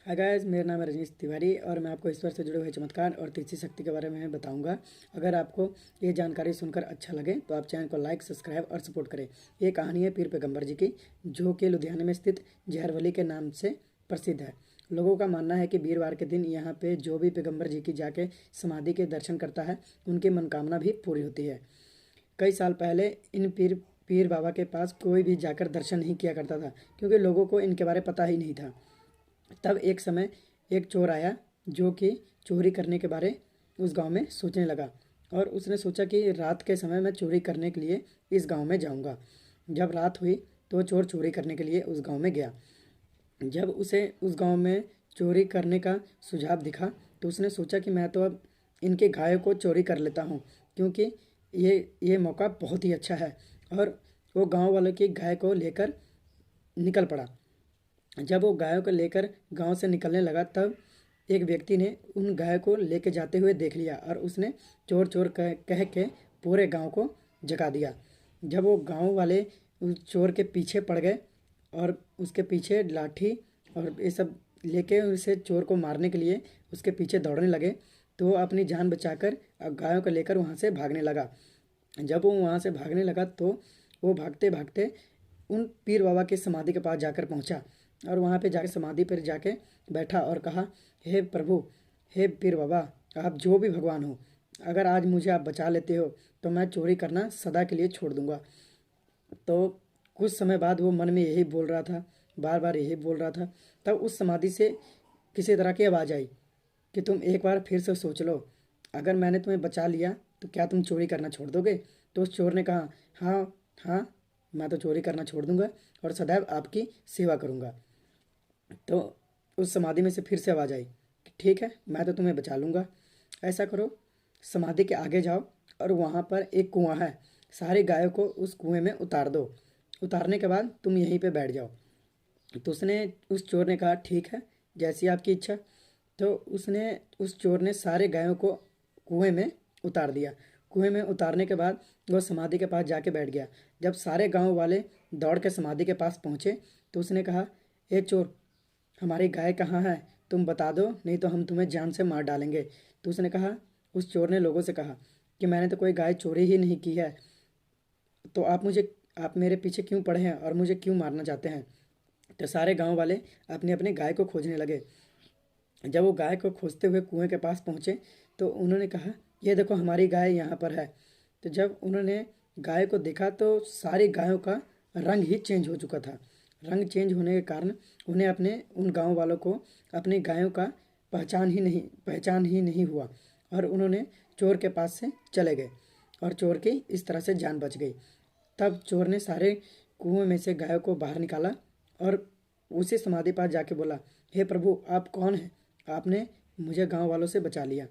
Hi guys, मेरा नाम है रजनीश तिवारी और मैं आपको ईश्वर से जुड़े हुए चमत्कार और तीसरी शक्ति के बारे में बताऊंगा। अगर आपको ये जानकारी सुनकर अच्छा लगे तो आप चैनल को लाइक, सब्सक्राइब और सपोर्ट करें। ये कहानी है पीर पैगंबर जी की, जो कि लुधियाना में स्थित जहरवली के नाम से प्रसिद्ध है। लोगों का मानना है कि वीरवार के दिन यहाँ पे जो भी पैगंबर जी की जाके समाधि के दर्शन करता है, उनकी मनोकामना भी पूरी होती है। कई साल पहले इन पीर पीर बाबा के पास कोई भी जाकर दर्शन नहीं किया करता था, क्योंकि लोगों को इनके बारे पता ही नहीं था। तब एक समय एक चोर आया, जो कि चोरी करने के बारे उस गांव में सोचने लगा। और उसने सोचा कि रात के समय मैं चोरी करने के लिए इस गांव में जाऊंगा। जब रात हुई तो चोर चोरी करने के लिए उस गांव में गया। जब उसे उस गांव में चोरी करने का सुझाव दिखा तो उसने सोचा कि मैं तो अब इनके गायों को चोरी कर लेता हूँ, क्योंकि ये मौका बहुत ही अच्छा है। और वो गांव वालों की गाय को लेकर निकल पड़ा। जब वो गायों को लेकर गांव से निकलने लगा, तब एक व्यक्ति ने उन गायों को लेके जाते हुए देख लिया और उसने चोर चोर कह के पूरे गांव को जगा दिया। जब वो गांव वाले उस चोर के पीछे पड़ गए और उसके पीछे लाठी और ये सब लेके उसे चोर को मारने के लिए उसके पीछे दौड़ने लगे, तो वो अपनी जान बचाकर गायों को लेकर वहाँ से भागने लगा। जब वो वहाँ से भागने लगा तो वो भागते भागते उन पीर बाबा की समाधि के पास जाकर पहुँचा और वहाँ पे जाकर समाधि पर जाके बैठा और कहा, हे प्रभु, हे पीर बाबा, आप जो भी भगवान हो, अगर आज मुझे आप बचा लेते हो तो मैं चोरी करना सदा के लिए छोड़ दूंगा। तो कुछ समय बाद वो मन में यही बोल रहा था, बार बार यही बोल रहा था। तब उस समाधि से किसी तरह की आवाज़ आई कि तुम एक बार फिर से सोच लो, अगर मैंने तुम्हें बचा लिया तो क्या तुम चोरी करना छोड़ दोगे? तो उस चोर ने कहा, हाँ हाँ, मैं तो चोरी करना छोड़ दूंगा और सदैव आपकी सेवा करूंगा। तो उस समाधि में से फिर से आवाज़ आई कि ठीक है, मैं तो तुम्हें बचा लूँगा। ऐसा करो, समाधि के आगे जाओ और वहाँ पर एक कुआं है, सारी गायों को उस कुएं में उतार दो। उतारने के बाद तुम यहीं पे बैठ जाओ। तो उस चोर ने कहा, ठीक है, जैसी आपकी इच्छा। तो उस चोर ने सारे गायों को कुएं में उतार दिया। कुएं में उतारने के बाद वो समाधि के पास जाके बैठ गया। जब सारे गांव वाले दौड़ के समाधि के पास पहुँचे तो उसने कहा, ए चोर, हमारी गाय कहाँ है? तुम बता दो, नहीं तो हम तुम्हें जान से मार डालेंगे। तो उसने कहा, उस चोर ने लोगों से कहा कि मैंने तो कोई गाय चोरी ही नहीं की है, तो आप मेरे पीछे क्यों पड़े हैं और मुझे क्यों मारना चाहते हैं? तो सारे गांव वाले अपने अपने गाय को खोजने लगे। जब वो गाय को खोजते हुए कुएं के पास पहुंचे तो उन्होंने कहा, ये देखो, हमारी गाय यहाँ पर है। तो जब उन्होंने गाय को देखा तो सारी गायों का रंग ही चेंज हो चुका था। रंग चेंज होने के कारण उन्हें अपने उन गांव वालों को अपनी गायों का पहचान ही नहीं हुआ और उन्होंने चोर के पास से चले गए और चोर की इस तरह से जान बच गई। तब चोर ने सारे कुएं में से गायों को बाहर निकाला और उसी समाधि पास जाके बोला, हे प्रभु, आप कौन हैं? आपने मुझे गांव वालों से बचा लिया।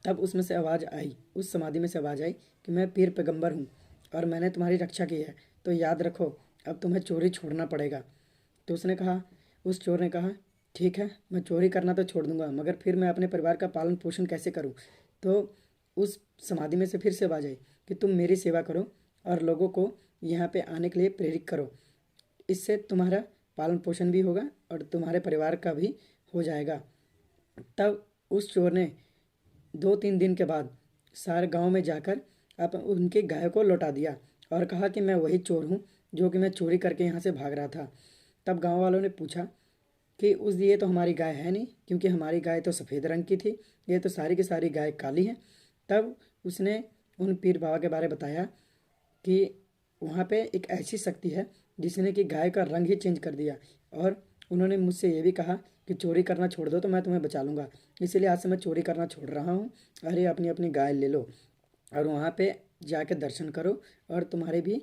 तब उसमें से आवाज़ आई, उस समाधि में से आवाज़ आई कि मैं पीर पैगंबर हूँ और मैंने तुम्हारी रक्षा की है, तो याद रखो, अब तुम्हें चोरी छोड़ना पड़ेगा। तो उस चोर ने कहा, ठीक है, मैं चोरी करना तो छोड़ दूंगा, मगर फिर मैं अपने परिवार का पालन पोषण कैसे करूं? तो उस समाधि में से फिर से आवाज़ आई कि तुम मेरी सेवा करो और लोगों को यहाँ पे आने के लिए प्रेरित करो। इससे तुम्हारा पालन पोषण भी होगा और तुम्हारे परिवार का भी हो जाएगा। तब उस चोर ने 2-3 दिन के बाद सारे गांव में जाकर उनके गाय को लौटा दिया और कहा कि मैं वही चोर हूँ जो कि मैं चोरी करके यहाँ से भाग रहा था। तब गांव वालों ने पूछा कि उस ये तो हमारी गाय है नहीं, क्योंकि हमारी गाय तो सफ़ेद रंग की थी, ये तो सारी की सारी गाय काली हैं। तब उसने उन पीर बाबा के बारे बताया कि वहाँ पे एक ऐसी शक्ति है जिसने कि गाय का रंग ही चेंज कर दिया। और उन्होंने मुझसे ये भी कहा कि चोरी करना छोड़ दो तो मैं तुम्हें बचा लूँगा, इसलिए आज से मैं चोरी करना छोड़ रहा हूँ। अरे अपनी अपनी गाय ले लो और वहाँ पे जाके दर्शन करो और तुम्हारी भी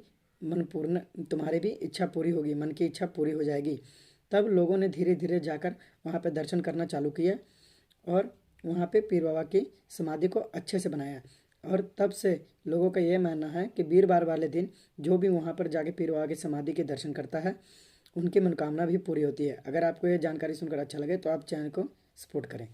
इच्छा पूरी होगी, मन की इच्छा पूरी हो जाएगी। तब लोगों ने धीरे धीरे जाकर वहाँ पे दर्शन करना चालू किया और वहाँ पे पीर बाबा की समाधि को अच्छे से बनाया। और तब से लोगों का ये मानना है कि वीरवार वाले दिन जो भी वहाँ पर जाके पीर बाबा की समाधि के दर्शन करता है, उनकी मनोकामना भी पूरी होती है। अगर आपको ये जानकारी सुनकर अच्छा लगे तो आप चैनल को सपोर्ट करें।